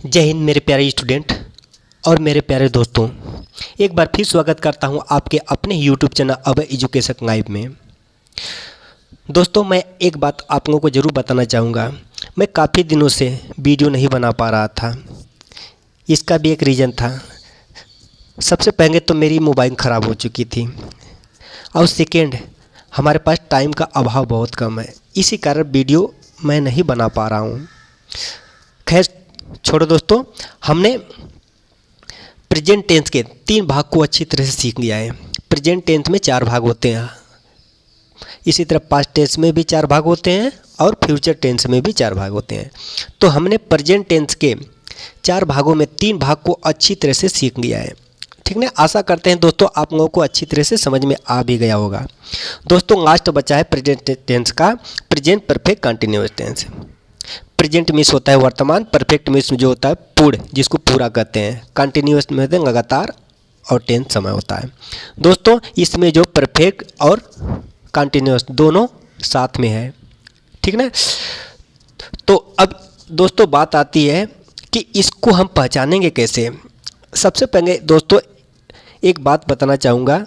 जय हिंद मेरे प्यारे स्टूडेंट और मेरे प्यारे दोस्तों। एक बार फिर स्वागत करता हूं आपके अपने यूट्यूब चैनल अभय एजुकेशन लाइव में। दोस्तों, मैं एक बात आप लोगों को ज़रूर बताना चाहूँगा। मैं काफ़ी दिनों से वीडियो नहीं बना पा रहा था। इसका भी एक रीज़न था। सबसे पहले तो मेरी मोबाइल ख़राब हो चुकी थी और सेकेंड, हमारे पास टाइम का अभाव बहुत कम है। इसी कारण वीडियो मैं नहीं बना पा रहा हूँ। खैर छोड़ो दोस्तों, हमने प्रेजेंट टेंस के 3 भाग को अच्छी तरह से सीख लिया है। प्रेजेंट टेंस में 4 भाग होते हैं, इसी तरह पास्ट टेंस में भी 4 भाग होते हैं और फ्यूचर टेंस में भी 4 भाग होते हैं। तो हमने प्रेजेंट टेंस के 4 भागों में 3 भाग को अच्छी तरह से सीख लिया है। ठीक ना। आशा करते हैं दोस्तों आप लोगों को अच्छी तरह से समझ में आ भी गया होगा। दोस्तों, लास्ट बचा है प्रेजेंट टेंस का present perfect continuous tense. Present means होता है वर्तमान, परफेक्ट मीन्स जो होता है पूर्ण, जिसको पूरा कहते हैं। कंटिन्यूअस में लगातार, और टेंस समय होता है। दोस्तों, इसमें जो परफेक्ट और कंटिन्यूअस दोनों साथ में है। ठीक ना। तो अब दोस्तों बात आती है कि इसको हम पहचानेंगे कैसे। सबसे पहले दोस्तों एक बात बताना चाहूँगा।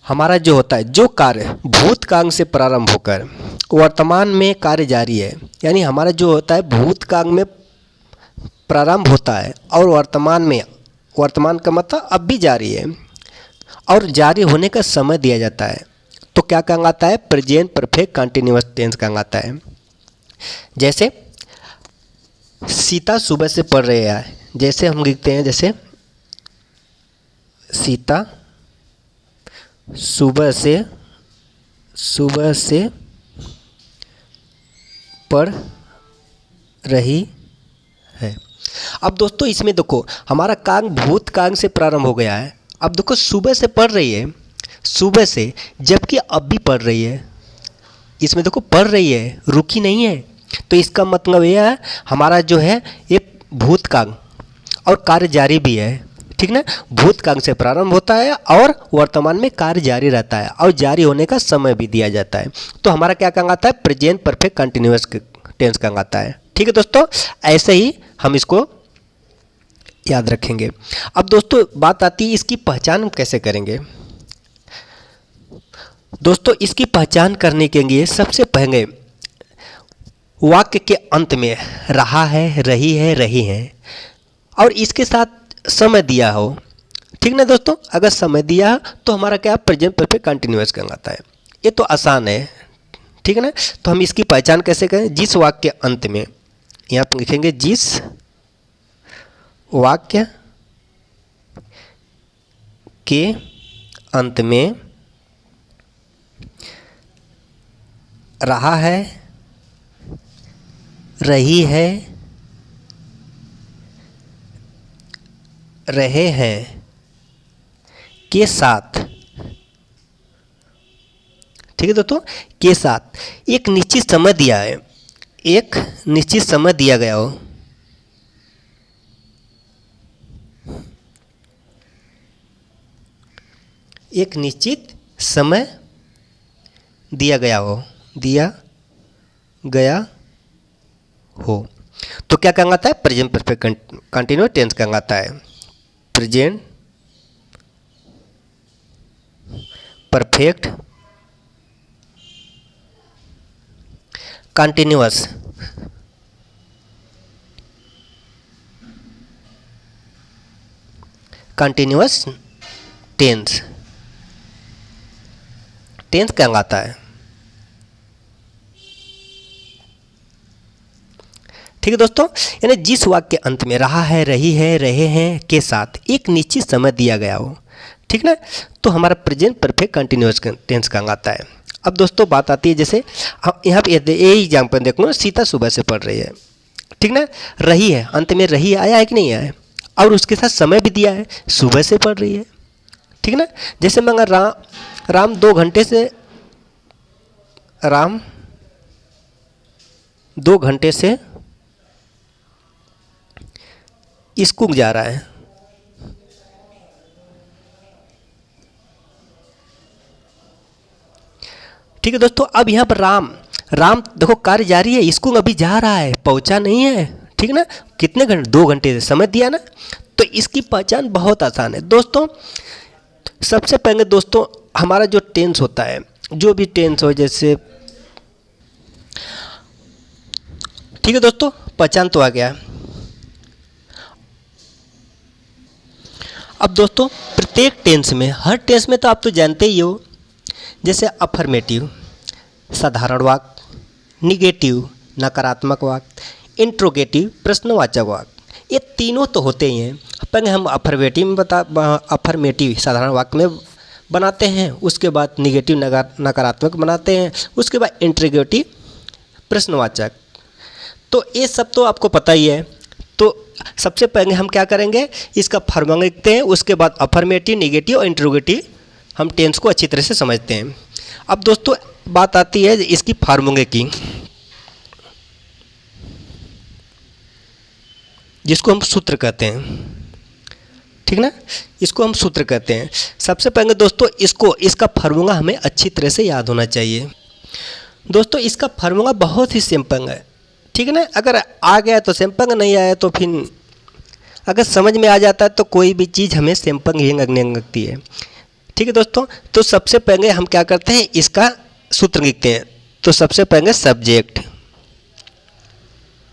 हमारा जो होता है, जो कार्य भूतकाल से प्रारंभ होकर वर्तमान में कार्य जारी है, यानी हमारा जो होता है भूतकाल में प्रारंभ होता है और वर्तमान में, वर्तमान का मतलब अब भी जारी है और जारी होने का समय दिया जाता है, तो क्या कहलाता है? प्रेजेंट परफेक्ट कंटिन्यूअस टेंस कहलाता है। जैसे सीता सुबह से पढ़ रही है, जैसे हम लिखते हैं, जैसे सीता सुबह से पढ़ रही है। अब दोस्तों इसमें देखो, हमारा काल भूतकाल से प्रारंभ हो गया है। अब देखो सुबह से पढ़ रही है, सुबह से, जबकि अब भी पढ़ रही है। इसमें देखो पढ़ रही है, रुकी नहीं है। तो इसका मतलब यह है हमारा जो है ये भूतकाल और कार्य जारी भी है। ठीक ना। भूतकाल से प्रारंभ होता है और वर्तमान में कार्य जारी रहता है और जारी होने का समय भी दिया जाता है। तो हमारा क्या कहलाता है? प्रेजेंट परफेक्ट कंटिन्यूअस टेंस कहलाता है। ठीक है दोस्तों, ऐसे ही हम इसको याद रखेंगे। अब दोस्तों बात आती है इसकी पहचान कैसे करेंगे। दोस्तों इसकी पहचान करने के लिए सबसे पहले वाक्य के अंत में रहा है, रही है, रही है और इसके साथ समय दिया हो। ठीक ना दोस्तों, अगर समय दिया तो हमारा क्या प्रेजेंट परफेक्ट कंटिन्यूअस कहलाता है। ये तो आसान है। ठीक है ना। तो हम इसकी पहचान कैसे करें? जिस वाक्य के अंत में, यहाँ पर लिखेंगे जिस वाक्य के अंत में रहा है, रही है, रहे हैं के साथ, ठीक है दोस्तों, के साथ एक निश्चित समय दिया है, एक निश्चित समय दिया गया हो। एक निश्चित समय दिया गया हो, दिया गया हो, तो क्या कहलाता है? प्रेजेंट परफेक्ट कंटिन्यूअस टेंस कहलाता है। प्रेजेंट परफेक्ट कंटिन्यूअस टेंस कहलाता है। ठीक है दोस्तों, यानी जिस वाक्य के अंत में रहा है, रही है, रहे हैं के साथ एक निश्चित समय दिया गया हो। ठीक ना। तो हमारा प्रेजेंट परफेक्ट कंटिन्यूअस टेंस कहलाता है। अब दोस्तों बात आती है, जैसे हम यहाँ पे ये एग्जाम्पल देख लो, सीता सुबह से पढ़ रही है। ठीक ना। रही है, अंत में रही आया है कि नहीं आया, और उसके साथ समय भी दिया है, सुबह से पढ़ रही है। ठीक ना। जैसे मैं अगर राम 2 घंटे से स्कूल जा रहा है। ठीक है दोस्तों, अब यहाँ पर राम देखो कार्य जारी है, स्कूल अभी जा रहा है, पहुँचा नहीं है। ठीक ना, कितने घंटे, 2 घंटे समय दिया ना। तो इसकी पहचान बहुत आसान है दोस्तों। सबसे पहले दोस्तों हमारा जो टेंस होता है, जो भी टेंस हो, जैसे ठीक है दोस्तों, पहचान तो आ गया। अब दोस्तों प्रत्येक टेंस में, हर टेंस में तो आप तो जानते ही हो, जैसे अफर्मेटिव साधारण वाक्य, निगेटिव नकारात्मक वाक्य, इंट्रोगेटिव प्रश्नवाचक वाक्य, ये तीनों तो होते ही हैं। पहले हम अफर्मेटिव साधारण वाक्य में बनाते हैं, उसके बाद निगेटिव नकारात्मक बनाते हैं, उसके बाद इंट्रोगेटिव प्रश्नवाचक। तो ये सब तो आपको पता ही है। तो सबसे पहले हम क्या करेंगे, इसका फॉर्मूला लिखते हैं, उसके बाद अफर्मेटिव, निगेटिव और इंट्रोगेटिव हम टेंस को अच्छी तरह से समझते हैं। अब दोस्तों बात आती है इसकी फार्मूले की, जिसको हम सूत्र कहते हैं, ठीक ना, इसको हम सूत्र कहते हैं। सबसे पहले दोस्तों इसका फार्मूला हमें अच्छी तरह से याद होना चाहिए। दोस्तों इसका फार्मूला बहुत ही सिंपल है, ठीक है ना। अगर आ गया तो सिंपल, नहीं आया तो फिर अगर समझ में आ जाता है तो कोई भी चीज़ हमें सिंपल ही लगने लगती है, ठीक है दोस्तों। तो सबसे पहले हम क्या करते हैं, इसका सूत्र लिखते हैं। तो सबसे पहले सब्जेक्ट,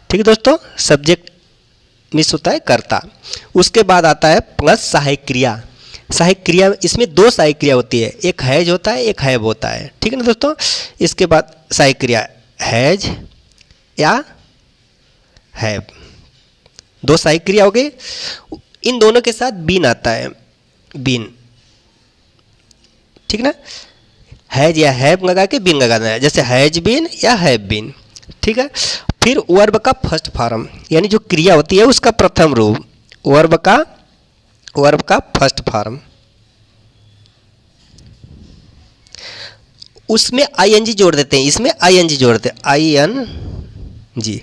ठीक है दोस्तों, सब्जेक्ट मिस होता है कर्ता। उसके बाद आता है प्लस सहायक क्रिया। सहायक क्रिया, इसमें 2 सहायक क्रिया होती है, एक हैज होता है, एक हैव होता है, ठीक है ना दोस्तों। इसके बाद सहायक क्रिया हैज या हैव, 2 सहायक क्रिया हो गई। इन दोनों के साथ बीन आता है, बीन, ठीक ना। हैज या हैव लगा के बीन लगाना है, जैसे हैज बीन या हैव बीन, ठीक है। फिर वर्ब का फर्स्ट फॉर्म, यानी जो क्रिया होती है उसका प्रथम रूप, वर्ब का फर्स्ट फॉर्म, उसमें आईएनजी जोड़ देते हैं, इसमें आईएनजी जोड़ देते हैं, आईएनजी,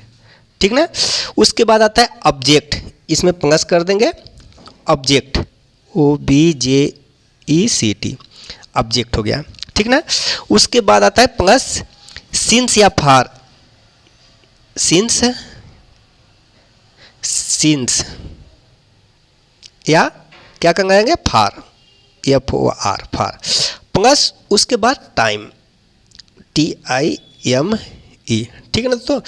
ठीक ना। उसके बाद आता है ऑब्जेक्ट, इसमें प्लस कर देंगे, ऑब्जेक्ट OBJECT, ऑब्जेक्ट हो गया, ठीक ना। उसके बाद आता है प्लस सिंस या फार, सिंस या क्या कहलाएंगे, फार, FOR, फार, प्लस उसके बाद टाइम, TIME, ठीक है ना दोस्तों।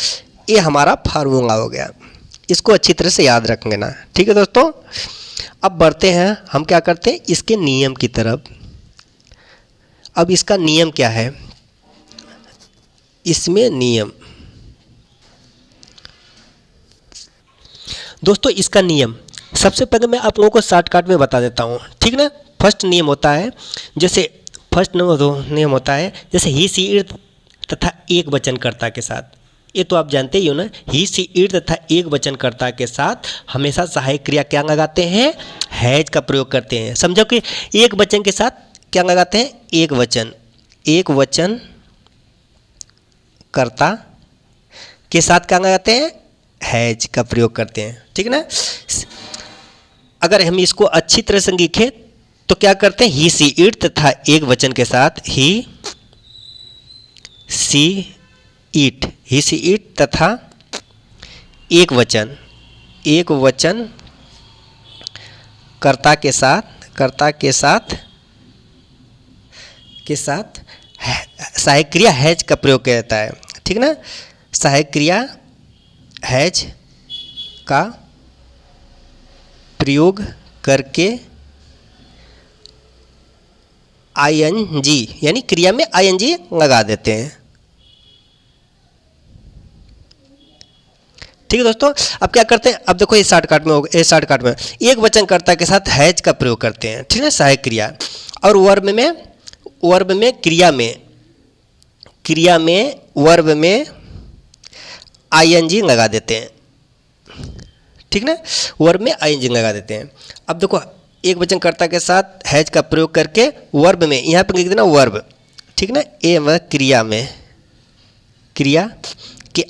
ये हमारा फार्मूला हो गया, इसको अच्छी तरह से याद रख लेना, ठीक है दोस्तों। अब बढ़ते हैं, हम क्या करते हैं इसके नियम की तरफ। अब इसका नियम क्या है, इसमें नियम दोस्तों, इसका नियम सबसे पहले मैं आप लोगों को शॉर्टकट में बता देता हूँ, ठीक ना। फर्स्ट नियम होता है, जैसे फर्स्ट नियम होता है, जैसे ही सी इट तथा एक वचनकर्ता के साथ, ये तो आप जानते ही हो ना, ही सी इट तथा एक वचनकर्ता के साथ हमेशा सहायक क्रिया क्या लगाते हैं, हैज का प्रयोग करते हैं। समझो कि एक वचन के साथ क्या लगाते हैं, एक वचन कर्ता के साथ क्या लगाते हैं, हैज का प्रयोग करते हैं, ठीक है ना। अगर हम इसको अच्छी तरह से लिखें तो क्या करते हैं, ही सी इट तथा एक वचन के साथ ही सी इट तथा एक वचन कर्ता के साथ सहायक क्रिया हैज का प्रयोग किया जाता है, ठीक ना। सहायक क्रिया हैज का प्रयोग करके ING, यानी क्रिया में ING लगा देते हैं, ठीक है दोस्तों। अब क्या करते हैं, अब देखो ये शॉर्टकट में होगा, शॉर्टकट में एक वचनकर्ता के साथ हैज का प्रयोग करते हैं, ठीक है, सहायक क्रिया। और वर्ब में वर्ब में ING लगा देते हैं, ठीक ना, वर्ब में ING लगा देते हैं। अब देखो एक वचनकर्ता के साथ हैज का प्रयोग करके वर्ब में, यहाँ पर लिख देना वर्ब, ठीक ना, क्रिया के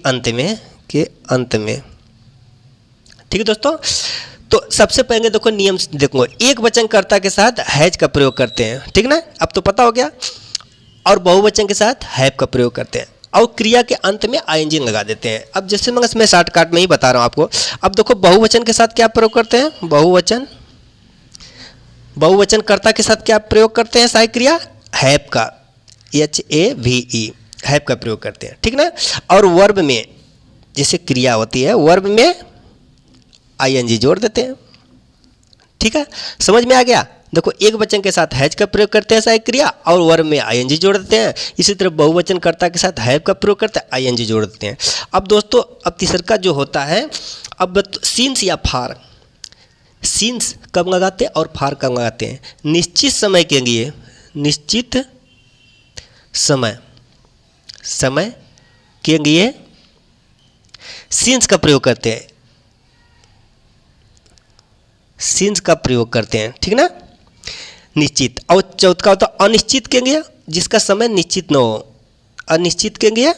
अंत में, ठीक है दोस्तों। तो सबसे पहले देखो नियम देखो, एक वचनकर्ता के साथ हैज का प्रयोग करते हैं, ठीक ना, अब तो पता हो गया। और बहुवचन के साथ हैव का प्रयोग करते हैं। और क्रिया के अंत में आईएनजी लगा देते हैं। अब जैसे मैं शॉर्टकट में ही बता रहा हूँ आपको। अब देखो बहुवचन के साथ क्या प्रयोग करते हैं, बहुवचन कर्ता के साथ क्या प्रयोग करते हैं, सहायक क्रिया हैव का, HAVE, हैव का प्रयोग करते हैं, ठीक ना। और वर्ब में जैसे क्रिया होती है, वर्ब में आईएनजी जोड़ देते हैं, ठीक है, समझ में आ गया। देखो एक वचन के साथ हैज का प्रयोग करते हैं सहायक क्रिया और वर्ब में आईएनजी जोड़ देते हैं। इसी तरह बहुवचन कर्ता के साथ हैव का प्रयोग करते हैं, आईएनजी जोड़ देते हैं। अब दोस्तों अब तीसरा जो होता है, अब सीन्स या फार, सीन्स कब लगाते हैं और फार कब लगाते हैं, निश्चित समय के लिए, निश्चित समय के लिए सीन्स का प्रयोग करते हैं, सीन्स का प्रयोग करते हैं, ठीक ना, निश्चित। और चौथा होता है अनिश्चित के लिए, जिसका समय निश्चित न हो, अनिश्चित के लिए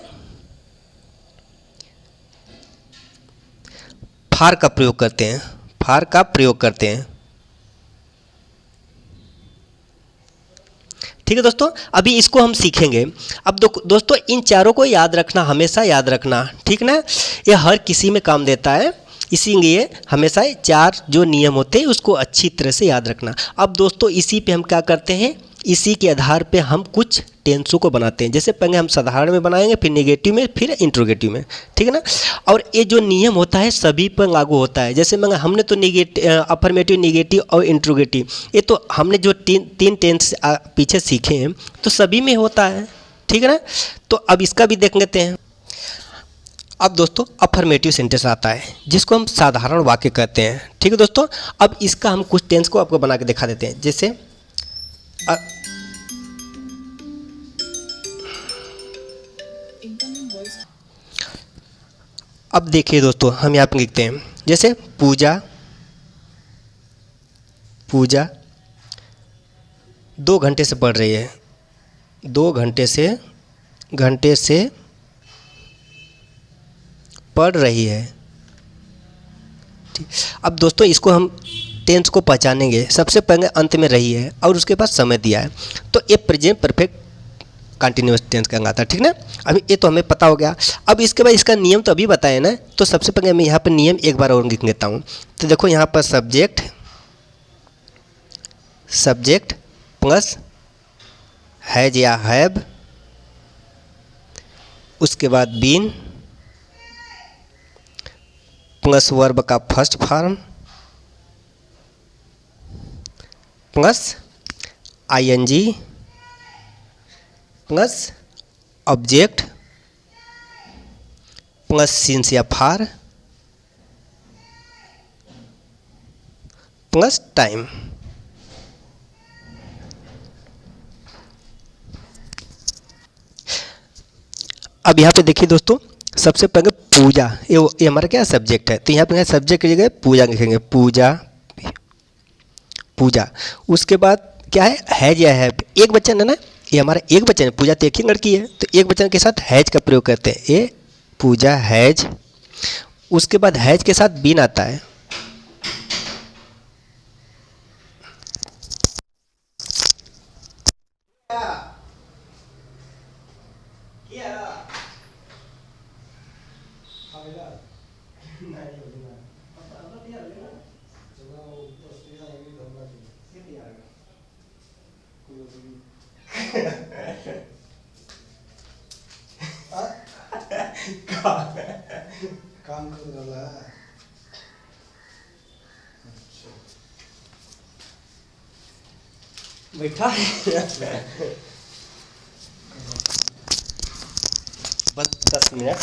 फार का प्रयोग करते हैं, फार का प्रयोग करते हैं, ठीक है दोस्तों। अभी इसको हम सीखेंगे। अब दोस्तों इन चारों को याद रखना, हमेशा याद रखना, ठीक ना, ये हर किसी में काम देता है, इसीलिए हमेशा चार जो नियम होते हैं उसको अच्छी तरह से याद रखना। अब दोस्तों इसी पे हम क्या करते हैं, इसी के आधार पे हम कुछ टेंसों को बनाते हैं। जैसे पहले हम साधारण में बनाएंगे, फिर नेगेटिव में, फिर इंट्रोगेटिव में, ठीक है ना। और ये जो नियम होता है सभी पर लागू होता है। जैसे हमने तो अफर्मेटिव, नेगेटिव और इंट्रोगेटिव, ये तो हमने जो तीन टेंस पीछे सीखे हैं तो सभी में होता है, ठीक है ना। तो अब इसका भी देख लेते हैं। अब दोस्तों अफर्मेटिव सेंटेंस आता है जिसको हम साधारण वाक्य कहते हैं, ठीक है दोस्तों। अब इसका हम कुछ टेंस को आपको बना के दिखा देते हैं। जैसे अब देखिए दोस्तों हम यहाँ पर लिखते हैं, जैसे पूजा 2 घंटे से पढ़ रही है, 2 घंटे से पढ़ रही है। अब दोस्तों इसको हम टेंस को पहचानेंगे। सबसे पहले अंत में रही है और उसके बाद समय दिया है, तो ये प्रेजेंट परफेक्ट कंटिन्यूअस टेंस कहलाता है, ठीक ना। अभी ये तो हमें पता हो गया। अब इसके बाद इसका नियम तो अभी बताया ना, तो सबसे पहले मैं यहाँ पर नियम एक बार और लिख लेता हूँ। तो देखो यहाँ पर सब्जेक्ट प्लस हैज या हैव, उसके बाद बीन प्लस वर्ब का first form plus ING plus object plus since या फार प्लस टाइम। अब यहाँ पे देखिए दोस्तों, सबसे पहले पूजा, ये हमारा क्या सब्जेक्ट है, तो यहाँ पे सब्जेक्ट की जगह पूजा लिखेंगे, पूजा। उसके बाद क्या है, हैज या हैव, एक वचन है ना, ये हमारा एक वचन है, पूजा तो एक ही लड़की है, तो एक वचन के साथ हैज का प्रयोग करते हैं, ये पूजा हैज। उसके बाद हैज के साथ बीन आता है, काम कर रहा है। बैठा बस 10 मिनट।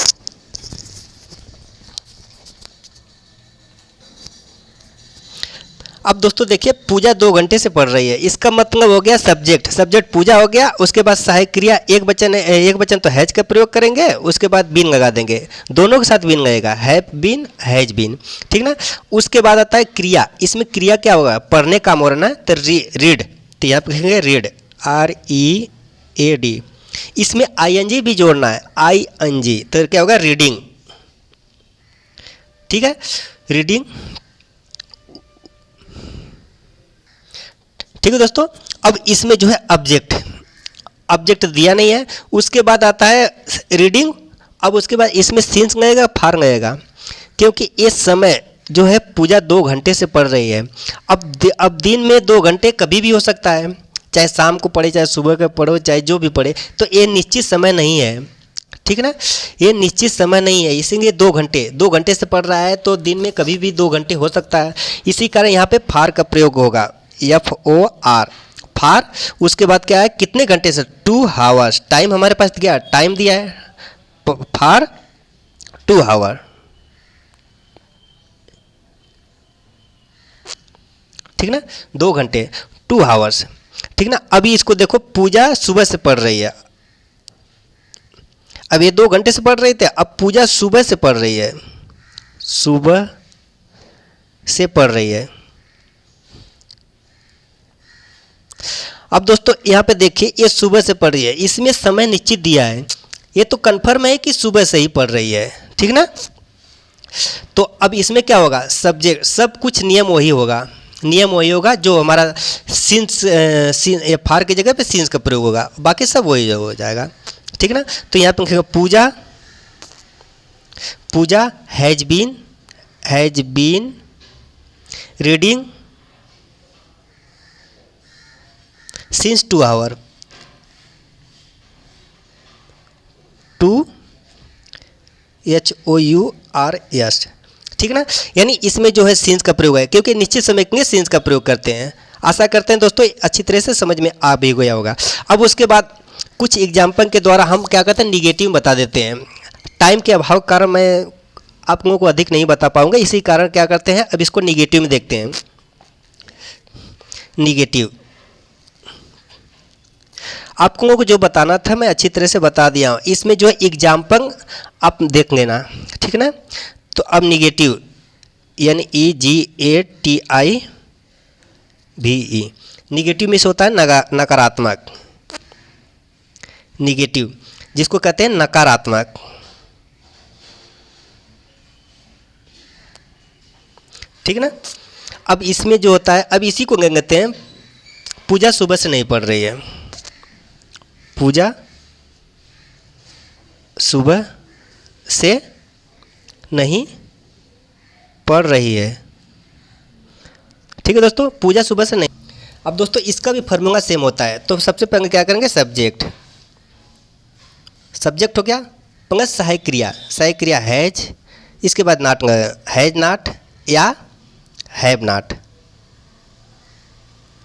अब दोस्तों देखिए पूजा 2 घंटे से पढ़ रही है, इसका मतलब हो गया सब्जेक्ट पूजा हो गया। उसके बाद सहायक क्रिया एक वचन तो हैज का प्रयोग करेंगे, उसके बाद बीन लगा देंगे, दोनों के साथ बीन लगेगा, हैव बीन हैज बीन, ठीक ना। उसके बाद आता है क्रिया, इसमें क्रिया क्या होगा, पढ़ने काम हो रहा ना, तो रीड, तो यहाँ पे लिखेंगे रीड, READ। इसमें ING भी जोड़ना है, ING, तो क्या होगा, रीडिंग, ठीक है, रीडिंग, ठीक है दोस्तों। अब इसमें जो है ऑब्जेक्ट दिया नहीं है। उसके बाद आता है रीडिंग। अब उसके बाद इसमें सिंस लगेगा, फार लगेगा, क्योंकि इस समय जो है पूजा 2 घंटे से पढ़ रही है। अब दिन में 2 घंटे कभी भी हो सकता है, चाहे शाम को पढ़े, चाहे सुबह को पढ़ो, चाहे जो भी पढ़े, तो ये निश्चित समय नहीं है, ठीक है ना। ये निश्चित समय नहीं है, इसीलिए 2 घंटे से पढ़ रहा है, तो दिन में कभी भी 2 घंटे हो सकता है। इसी कारण यहाँ पे फार का प्रयोग होगा, FOR, फार। उसके बाद क्या है, कितने घंटे से, 2 आवर्स। टाइम हमारे पास क्या टाइम दिया है, फार 2 आवर, ठीक ना, 2 घंटे, 2 आवर्स, ठीक ना। अभी इसको देखो, पूजा सुबह से पढ़ रही है। अब ये 2 घंटे से पढ़ रही थे, अब पूजा सुबह से पढ़ रही है, सुबह से पढ़ रही है। अब दोस्तों यहाँ पे देखिए, ये सुबह से पढ़ रही है, इसमें समय निश्चित दिया है, ये तो कन्फर्म है कि सुबह से ही पढ़ रही है, ठीक ना। तो अब इसमें क्या होगा, सब्जेक्ट, सब कुछ नियम वही होगा, नियम वही होगा जो हमारा सिंस फार की जगह पे सिंस का प्रयोग होगा, बाकी सब वही हो जाएगा, ठीक ना। तो यहाँ पे Pooja, Pooja has been reading since 2 hour, 2 HOURS, ठीक ना। यानी इसमें जो है सिंस का प्रयोग है, क्योंकि निश्चित समय के लिए सिंस का प्रयोग करते हैं। आशा करते हैं दोस्तों अच्छी तरह से समझ में आ भी गया होगा। अब उसके बाद कुछ एग्जाम्पल के द्वारा हम क्या करते हैं, निगेटिव बता देते हैं। टाइम के अभाव के कारण मैं आप लोगों को अधिक नहीं बता पाऊंगा, इसी कारण क्या करते हैं, अब इसको निगेटिव में देखते हैं। निगेटिव आप लोगों को जो बताना था मैं अच्छी तरह से बता दिया हूँ, इसमें जो है एग्जाम्पल आप देख लेना, ठीक ना। तो अब निगेटिव NEGATIVE, निगेटिव में से होता है नकारात्मक, निगेटिव जिसको कहते हैं नकारात्मक, ठीक ना। अब इसमें जो होता है, अब इसी को कहते हैं पूजा सुबह से नहीं पढ़ रही है, पूजा सुबह से नहीं पढ़ रही है, ठीक है दोस्तों, पूजा सुबह से नहीं। अब दोस्तों इसका भी फार्मूला सेम होता है। तो सबसे पहले क्या करेंगे, सब्जेक्ट, सब्जेक्ट हो गया, प्लस सहायक क्रिया हैज, इसके बाद नॉट, हैज नॉट या हैव नॉट,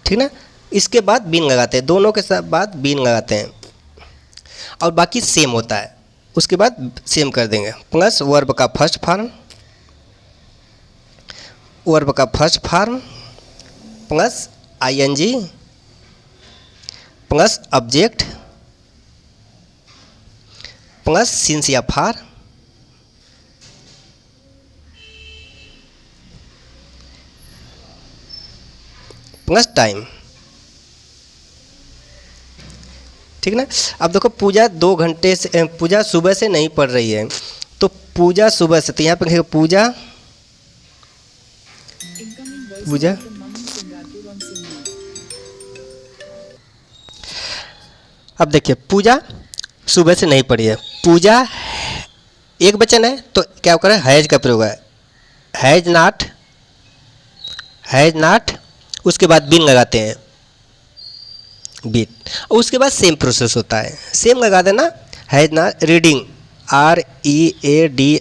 ठीक ना। इसके बाद बीन लगाते हैं, दोनों के साथ बाद बीन लगाते हैं, और बाकी सेम होता है, उसके बाद सेम कर देंगे। प्लस वर्ब का फर्स्ट फॉर्म, वर्ब का first form plus ING plus object plus since या फार प्लस टाइम, ठीक ना। अब देखो पूजा 2 घंटे से, पूजा सुबह से नहीं पढ़ रही है, तो पूजा सुबह से, तो यहाँ पे लिखेगा पूजा, पूजा अब देखिए पूजा सुबह से नहीं पढ़ी है, पूजा एक वचन है, तो क्या करें, हैज का प्रयोग है, हैज नॉट, उसके बाद बीन लगाते हैं, बीन, और उसके बाद सेम प्रोसेस होता है, सेम लगा देना, has not reading, READING,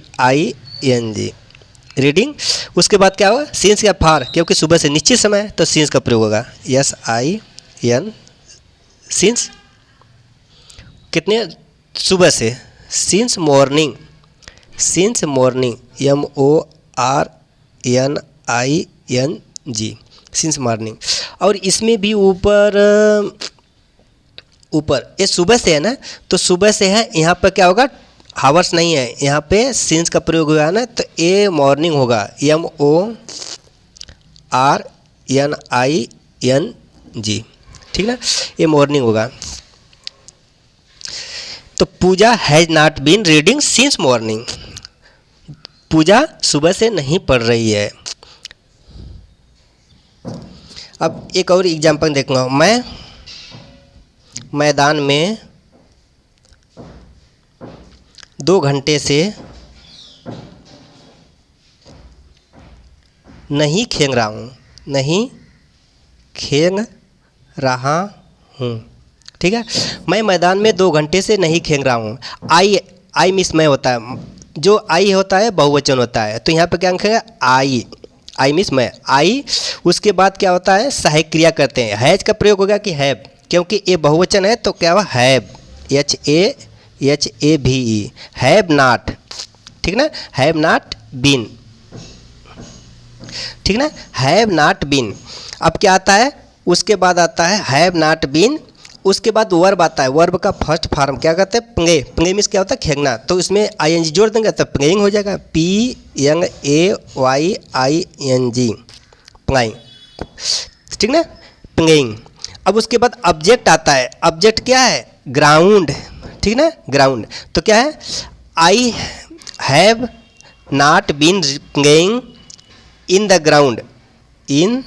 reading. उसके बाद क्या होगा, सिंस या फार, क्योंकि सुबह से निश्चित समय है तो सिंस का प्रयोग होगा, SIN, सिंस, कितने, सुबह से, since morning, MORNING, since morning. और इसमें भी ऊपर ये सुबह से है ना, तो सुबह से है, यहाँ पर क्या होगा, हावर्स नहीं है, यहाँ पे सिंस का प्रयोग हुआ है ना, तो ए मॉर्निंग होगा, MORNING, ठीक ना, ये मॉर्निंग होगा। तो Pooja has not been reading since morning, Pooja सुबह से नहीं पढ़ रही है। अब एक और एग्जाम्पल देखूंगा, मैदान में 2 घंटे से नहीं खेल रहा हूँ, नहीं खेल रहा हूँ। ठीक है, मैं मैदान में 2 घंटे से नहीं खेल रहा हूँ। आई मिस मैं होता है, जो आई होता है बहुवचन होता है, तो यहाँ पे क्या लिखेंगे आई मिस मैं, आई। उसके बाद क्या होता है, सहायक क्रिया करते हैं। हैज का प्रयोग होगा कि हैव, क्योंकि ये बहुवचन है तो क्या हुआ हैव, HAVE, हैव नॉट। ठीक ना, हैव नॉट बीन। ठीक ना, हैव नॉट बीन। अब क्या आता है, उसके बाद आता है हैव नॉट बीन। उसके बाद वर्ब आता है, वर्ब का फर्स्ट फॉर्म क्या कहते हैं, प्ले। प्ले मीन्स क्या होता है, खेलना, तो इसमें ING जोड़ देंगे तो प्लेइंग हो जाएगा, PLAYING, प्लेइंग। ठीक ना, प्लेइंग। अब उसके बाद ऑब्जेक्ट आता है, ऑब्जेक्ट क्या है, ग्राउंड। ठीक ना, ग्राउंड, तो क्या है, I have not been playing in the ground, in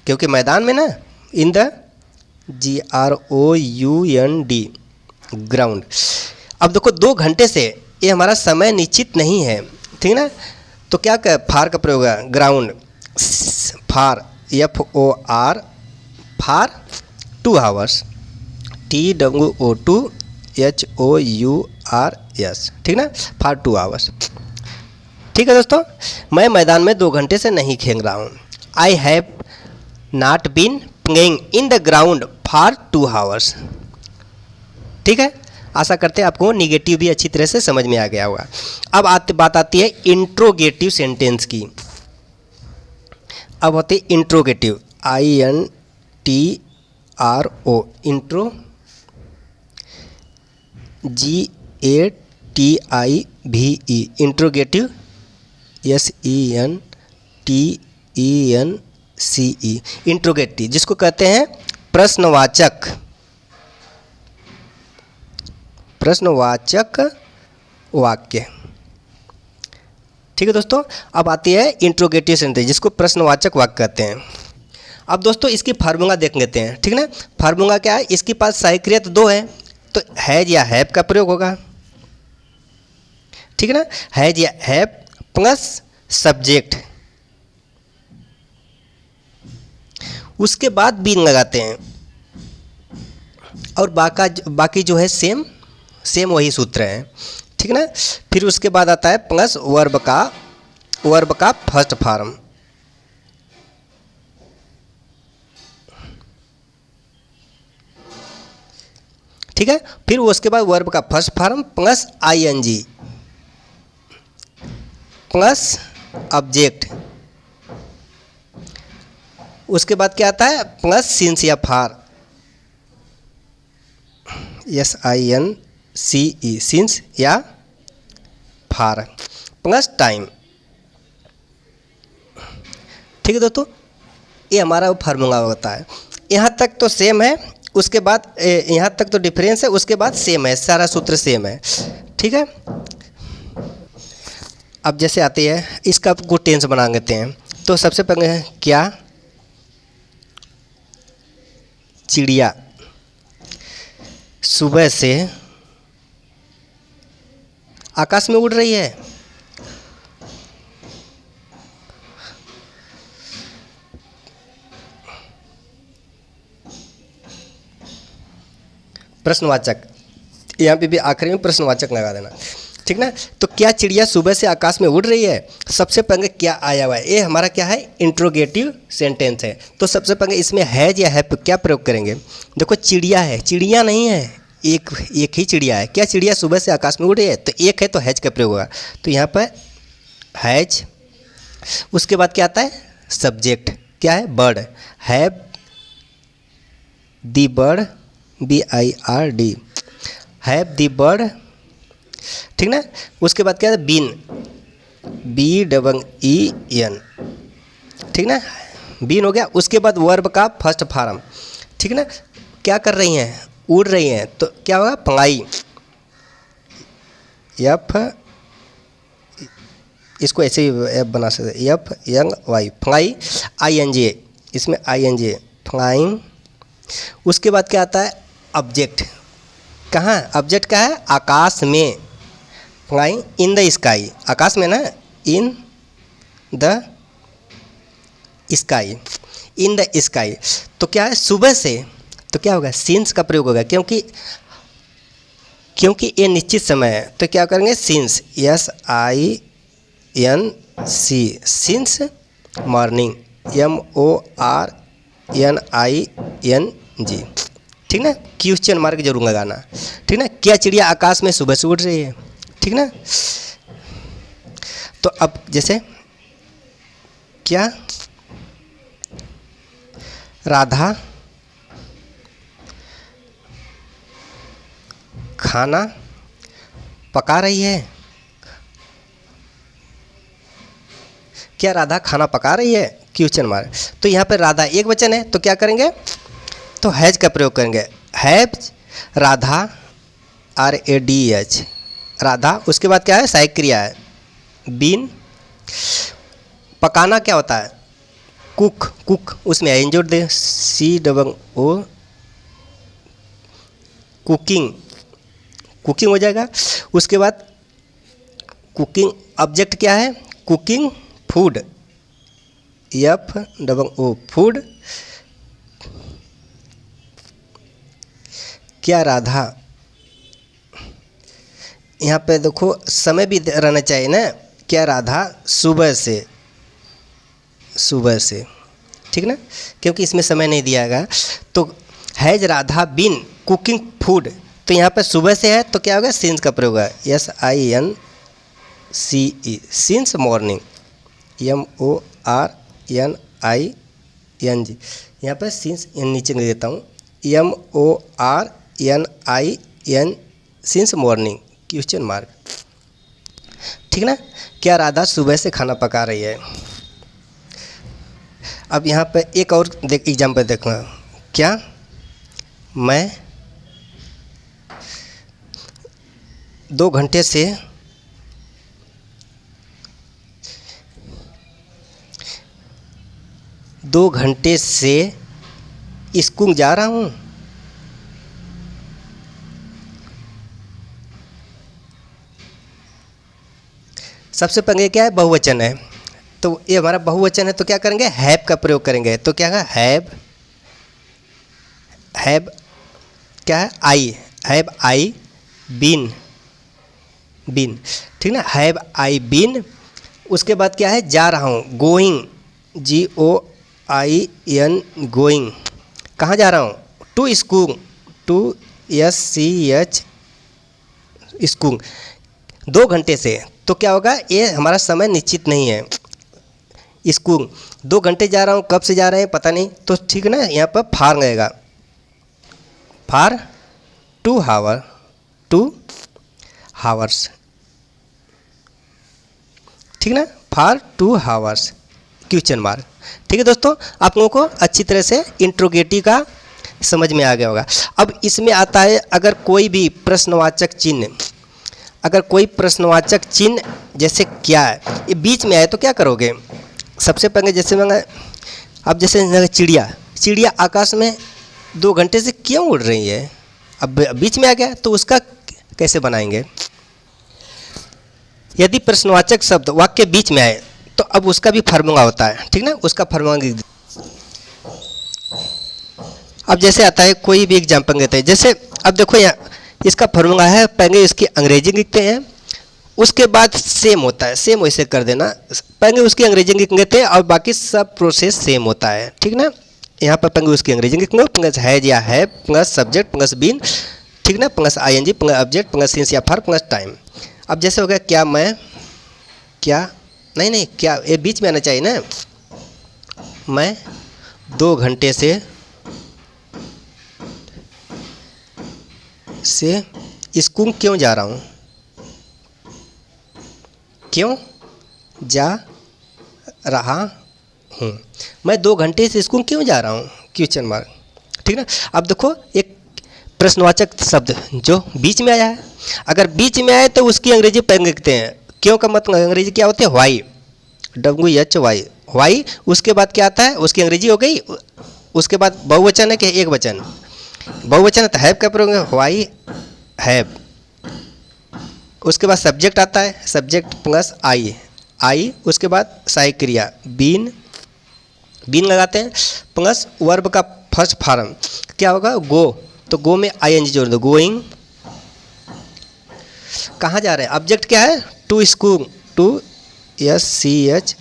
क्योंकि मैदान में ना, इन द GROUND, ग्राउंड। अब देखो 2 घंटे से, ये हमारा समय निश्चित नहीं है। ठीक ना, तो क्या फार का प्रयोग है, ground, far FOR, far 2 hours, TWO2HOURS। ठीक ना, फार 2 आवर्स। ठीक है दोस्तों, मैं मैदान में 2 घंटे से नहीं खेल रहा हूँ। I have not been playing in the ground for 2 hours. ठीक है, आशा करते हैं आपको निगेटिव भी अच्छी तरह से समझ में आ गया होगा। अब बात आती है इंट्रोगेटिव सेंटेंस की। अब होते interrogative, INTRO, intro, GATIVE, interrogative, SENTENCE, interrogative, जिसको कहते हैं प्रश्नवाचक वाक्य। ठीक है दोस्तों, अब आती है इंट्रोगेटिव सेंटेंस, जिसको प्रश्नवाचक वाक्य कहते हैं। अब दोस्तों इसकी फार्मूला देख लेते हैं। ठीक ना, फार्मूला क्या है, इसके पास सहायक क्रिया तो 2 है, तो हैज या हैव का प्रयोग होगा। ठीक है ना, हैज या हैव प्लस सब्जेक्ट, उसके बाद बीन लगाते हैं, और बाकी जो है सेम वही सूत्र है। ठीक ना, फिर उसके बाद आता है प्लस वर्ब का फर्स्ट फॉर्म। ठीक है, फिर उसके बाद वर्ब का first form plus ING plus object. उसके बाद क्या आता है, प्लस सिंस या फार, SINCE, सिंस या फार, प्लस टाइम। ठीक है दोस्तों, ये हमारा फार्मूला होता है। यहाँ तक तो सेम है, उसके बाद यहाँ तक तो डिफरेंस है, उसके बाद सेम है, सारा सूत्र सेम है। ठीक है, अब जैसे आती है, इसका आपको टेंस बना लेते हैं। तो सबसे पहले है क्या, चिड़िया सुबह से आकाश में उड़ रही है। प्रश्नवाचक, यहाँ पे भी आखिरी में प्रश्नवाचक लगा देना। ठीक ना, तो क्या चिड़िया सुबह से आकाश में उड़ रही है, सबसे पहले क्या आया हुआ है, ये हमारा क्या है, इंट्रोगेटिव सेंटेंस है। तो सबसे पहले इसमें हैज या हैव क्या प्रयोग करेंगे। देखो चिड़िया है, चिड़िया नहीं है, एक ही चिड़िया है। क्या चिड़िया सुबह से आकाश में उड़ रही है, तो एक है तो हैज का प्रयोग होगा, तो यहाँ पर हैज। उसके बाद क्या आता है, सब्जेक्ट क्या है, bird, have the bird, BIRD, have the bird. ठीक ना, उसके बाद क्या है, बीन, BEEN। ठीक ना, बीन हो गया। उसके बाद वर्ब का फर्स्ट फॉर्म। ठीक ना, क्या कर रही हैं, उड़ रही हैं, तो क्या होगा, फ्लाई, इसको ऐसे ही बना सकते, FLY, फ्लाई, ING, इसमें ING, फ्लाइंग। उसके बाद क्या आता है, ऑब्जेक्ट, कहाँ ऑब्जेक्ट का है, आकाश में, फ्लाइंग इन द स्काई, आकाश में ना, in the sky, in the sky. तो क्या है, सुबह से, तो क्या होगा, सिंस का प्रयोग होगा, क्योंकि ये निश्चित समय है, तो क्या करेंगे, since, SINC, since morning, MORNING, ठीक ना, क्वेश्चन मार्क जरूर लगाना, ठीक ना। क्या चिड़िया आकाश में सुबह से उड़ रही है, ठीक ना। तो अब जैसे क्या राधा खाना पका रही है, क्या राधा खाना पका रही है, क्वेश्चन मार्क। तो यहाँ पे राधा एक वचन है, तो क्या करेंगे, तो हैज का प्रयोग करेंगे, हैज राधा, RADH, राधा। उसके बाद क्या है, सहायक क्रिया है, बीन। पकाना क्या होता है, कुक, उसमें आई जोड़ दे, COO, कुकिंग हो जाएगा। उसके बाद कुकिंग, ऑब्जेक्ट क्या है, कुकिंग फूड, FOO, फूड। क्या राधा, यहाँ पे देखो समय भी रहना चाहिए ना, क्या राधा सुबह से, ठीक ना, क्योंकि इसमें समय नहीं दिया गया। तो has Radha been cooking food, तो यहाँ पे सुबह से है, तो क्या होगा, सिंस का प्रयोग है, SINCE, सिंस मॉर्निंग, MORNING, यहाँ पे सिंस नीचे लिख देता हूँ, MORNING, since morning, question mark, ठीक ना। क्या राधा सुबह से खाना पका रही है। अब यहाँ पे एक और एग्जाम्पल देखना, क्या मैं 2 घंटे से स्कूल जा रहा हूँ। सबसे पहले क्या है, बहुवचन है, तो ये हमारा बहुवचन है, तो क्या करेंगे, हैव का प्रयोग करेंगे। तो क्या है, हैव क्या है, हैव आई बीन, ठीक ना, हैव आई बीन। उसके बाद क्या है, जा रहा हूँ, गोइंग, GOIN, गोइंग, कहाँ जा रहा हूँ, टू स्कूल, SCH, स्कूल। 2 घंटे से, तो क्या होगा, ये हमारा समय निश्चित नहीं है, स्कूल 2 घंटे जा रहा हूँ, कब से जा रहे हैं पता नहीं, तो ठीक है ना, यहाँ पर फार लगेगा, फार 2 हावर्स, ठीक ना, फार 2 हावर्स, क्वेश्चन मार्क। ठीक है दोस्तों, आप लोगों को अच्छी तरह से इंट्रोगेटिव का समझ में आ गया होगा। अब इसमें आता है, अगर कोई प्रश्नवाचक चिन्ह जैसे क्या है, ये बीच में आए तो क्या करोगे। सबसे पहले जैसे मैं, अब जैसे चिड़िया आकाश में 2 घंटे से क्यों उड़ रही है, अब बीच में आ गया, तो उसका कैसे बनाएंगे। यदि प्रश्नवाचक शब्द वाक्य बीच में आए तो अब उसका भी फार्मूला होता है, ठीक ना, उसका फार्मूला। अब जैसे आता है, कोई भी एग्जाम्पल देते हैं, जैसे अब देखो यहाँ इसका फार्मूला है, पहले इसकी अंग्रेजी लिखते हैं, उसके बाद सेम होता है, सेम वैसे कर देना, पहले उसकी अंग्रेजी लिख लेते हैं और बाकी सब प्रोसेस सेम होता है, ठीक ना। यहाँ पर पहले उसकी अंग्रेजी लिख लो, प्लस हैज या have plus subject plus been, ठीक ना, plus ING plus object plus since या फार प्लस टाइम। अब जैसे हो गया, क्या मैं, क्या नहीं, क्या ये बीच में आना चाहिए ना, मैं 2 घंटे से स्कूल क्यों जा रहा हूँ, क्यों जा रहा हूँ, मैं 2 घंटे से स्कूल क्यों जा रहा हूँ, क्वेश्चन मार्क, ठीक ना। अब देखो एक प्रश्नवाचक शब्द जो बीच में आया है, अगर बीच में आए तो उसकी अंग्रेजी पहले लिखते हैं, क्यों का मतलब अंग्रेजी क्या होती है, वाई, WHY, वाई। उसके बाद क्या आता है, उसकी अंग्रेजी हो गई, उसके बाद बहुवचन है कि एक वचन, बहुवचन है तो हैव का प्रयोग होगा, व्हाई हैव। उसके बाद सब्जेक्ट आता है, सब्जेक्ट प्लस आई, आई उसके बाद सहायक क्रिया बीन, बीन लगाते हैं प्लस वर्ब का फर्स्ट फॉर्म क्या होगा, गो, तो गो में आई एन जी जोड़ दो, गोइंग। कहाँ जा रहे हैं, ऑब्जेक्ट क्या है, to school, to S C H,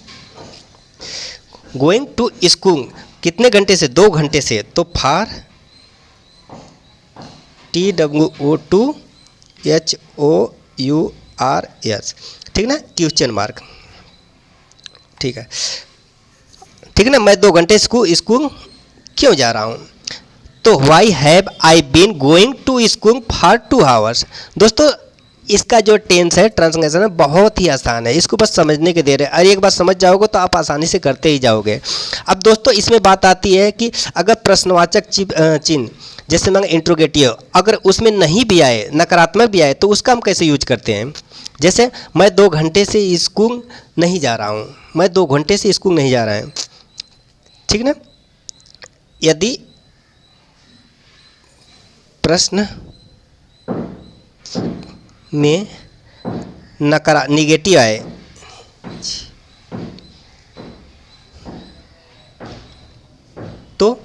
going to school, कितने घंटे से, 2 घंटे से, तो for T W O two H O U R S, ठीक ना, क्वेश्चन मार्क, ठीक है, ठीक है ना। मैं 2 घंटे स्कूल क्यों जा रहा हूँ, तो why have I been going to school for 2 hours. दोस्तों इसका जो टेंस है, ट्रांसलेशन है, बहुत ही आसान है, इसको बस समझने के दे रहे हैं, और एक बार समझ जाओगे तो आप आसानी से करते ही जाओगे। अब दोस्तों इसमें बात आती है कि अगर प्रश्नवाचक चिन्ह जैसे मैं इंट्रोगेटिव अगर उसमें नहीं भी आए, नकारात्मक भी आए, तो उसका हम कैसे यूज करते हैं। जैसे मैं 2 घंटे से स्कूल नहीं जा रहा हूँ, मैं 2 घंटे से स्कूल नहीं जा रहा है, ठीक ना। यदि प्रश्न में निगेटिव आए, तो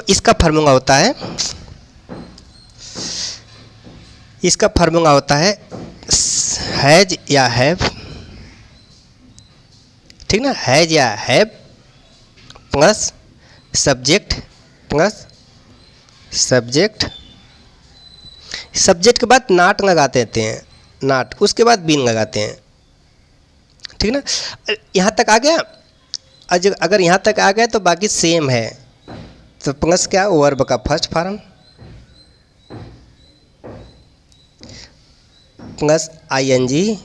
इसका फार्मूला होता है, इसका फार्मूला होता है हैज या हैव, ठीक ना, हैज या have plus subject plus subject, subject के बाद नाट लगा देते हैं, नाट, उसके बाद बीन लगाते हैं, ठीक ना। यहाँ तक आ गया, अगर यहाँ तक आ गया तो बाकी सेम है, तो प्लस क्या, वर्ब का first form plus I N G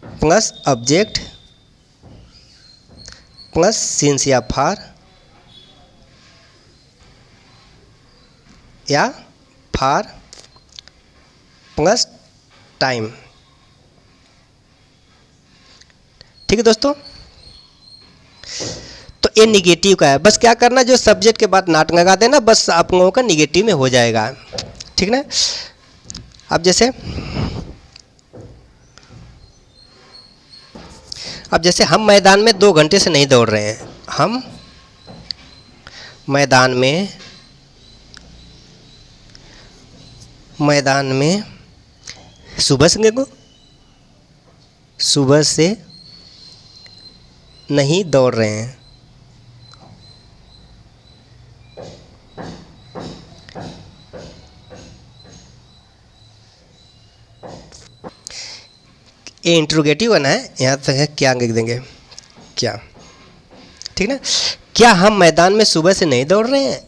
plus object plus since या फार प्लस टाइम, ठीक है दोस्तों। तो ये निगेटिव का है, बस क्या करना, जो सब्जेक्ट के बाद नाट लगा देना, बस आप लोगों का निगेटिव में हो जाएगा, ठीक ना। अब जैसे हम मैदान में 2 घंटे से नहीं दौड़ रहे हैं, हम मैदान में सुबह से नहीं दौड़ रहे हैं, ये इंट्रोगेटिव है ना, यहाँ तक है, क्या लिख देंगे, क्या, ठीक ना। क्या हम मैदान में सुबह से नहीं दौड़ रहे हैं,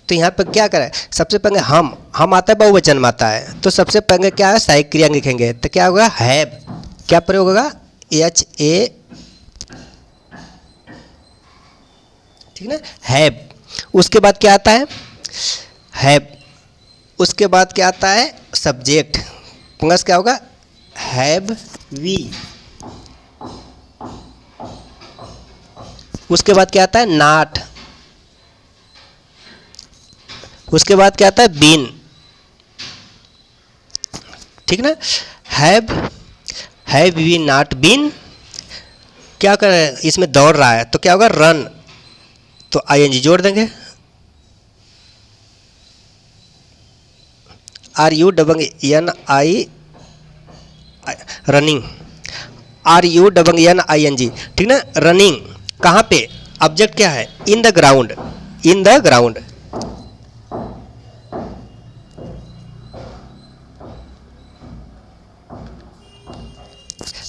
तो यहाँ पर क्या करें, सबसे पहले हम आता है, बहुवचन में आता है, तो सबसे पहले क्या है, सहायक क्रिया लिखेंगे, तो क्या होगा, हैव, क्या प्रयोग होगा, एच ए, ठीक ना, हैव। उसके बाद क्या आता है, हैव, उसके बाद क्या आता है, सब्जेक्ट प्लस क्या होगा, हैव वी, उसके बाद क्या आता है, नाट, उसके बाद क्या आता है, बीन, ठीक ना। हैव वी नॉट बीन, क्या कर रहे हैं, इसमें दौड़ रहा है, तो क्या होगा, रन, तो आई एन जी जोड़ देंगे, R U double N I, running, R U double N I N G, ठीक ना, रनिंग, कहाँ पे, ऑब्जेक्ट क्या है, in the ground, in the ground,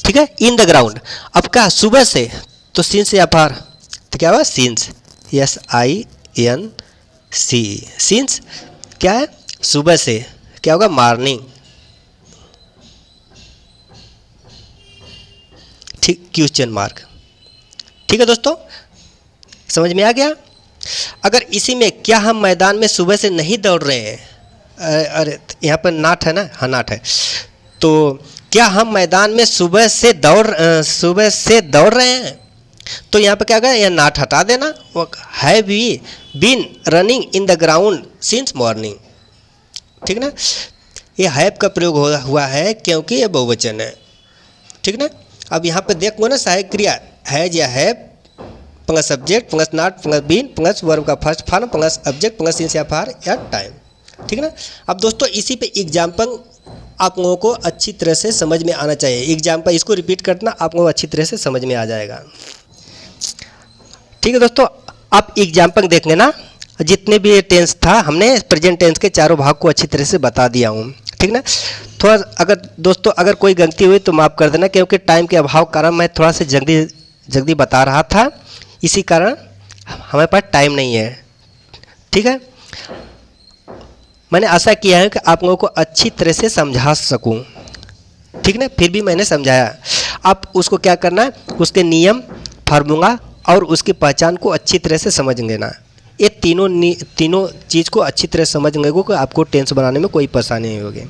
ठीक है, इन द ग्राउंड। अब क्या, सुबह से, तो सिंस या फार, तो क्या होगा, since, S I N C, since क्या है, सुबह से, क्या होगा, मॉर्निंग, ठीक, क्वेश्चन मार्क, ठीक है दोस्तों, समझ में आ गया। अगर इसी में क्या हम मैदान में सुबह से नहीं दौड़ रहे हैं, अरे यहाँ पर नाट है ना, हाँ नाट है, तो क्या हम मैदान में सुबह से दौड़ रहे हैं, तो यहाँ पे क्या होगा, यह नॉट हटा देना, वो have we been running in the ground since morning, ठीक ना। ये हैव का प्रयोग हुआ है क्योंकि ये बहुवचन है, ठीक ना। अब यहाँ पे देखो ना, सहायक क्रिया हैज या have plus subject plus not plus been plus verb का first form plus object plus since या फॉर या टाइम, ठीक ना। अब दोस्तों इसी पे एग्जाम्पल आप लोगों को अच्छी तरह से समझ में आना चाहिए। एग्जाम्पल इसको रिपीट करना, आप लोगों को अच्छी तरह से समझ में आ जाएगा, ठीक है दोस्तों। आप एग्जाम्पल देख लेना, जितने भी टेंस था हमने प्रेजेंट टेंस के चारों भाग को अच्छी तरह से बता दिया हूँ, ठीक ना। थोड़ा अगर दोस्तों अगर कोई गलती हुई तो माफ़ कर देना, क्योंकि टाइम के अभाव कारण मैं थोड़ा सा जल्दी बता रहा था, इसी कारण हमारे पास टाइम नहीं है, ठीक है। मैंने आशा किया है कि आप लोगों को अच्छी तरह से समझा सकूं, ठीक ना। फिर भी मैंने समझाया, आप उसको क्या करना है, उसके नियम, फार्मूला और उसकी पहचान को अच्छी तरह से समझ लेना। ये तीनों चीज़ को अच्छी तरह समझ लेंगे कि आपको टेंस बनाने में कोई परेशानी नहीं होगी।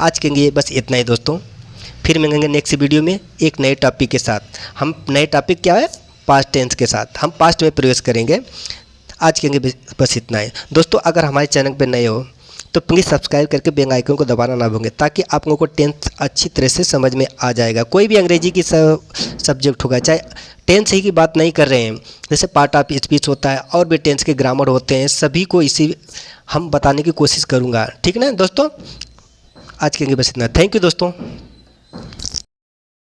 आज के लिए बस इतना ही दोस्तों, फिर मिलेंगे नेक्स्ट वीडियो में एक नए टॉपिक के साथ। हम नए टॉपिक क्या है, पास्ट टेंस के साथ हम पास्ट में प्रवेश करेंगे। आज के लिए बस इतना ही दोस्तों। अगर हमारे चैनल पर नए हो तो प्लीज़ सब्सक्राइब करके बेल आइकन को दबाना ना भूलें, ताकि आप लोगों को टेंस अच्छी तरह से समझ में आ जाएगा। कोई भी अंग्रेजी की सब्जेक्ट होगा, चाहे टेंस ही की बात नहीं कर रहे हैं, जैसे पार्ट ऑफ स्पीच होता है और भी टेंस के ग्रामर होते हैं, सभी को इसी हम बताने की कोशिश करूँगा, ठीक ना दोस्तों। आज के लिए बस इतना, थैंक यू दोस्तों।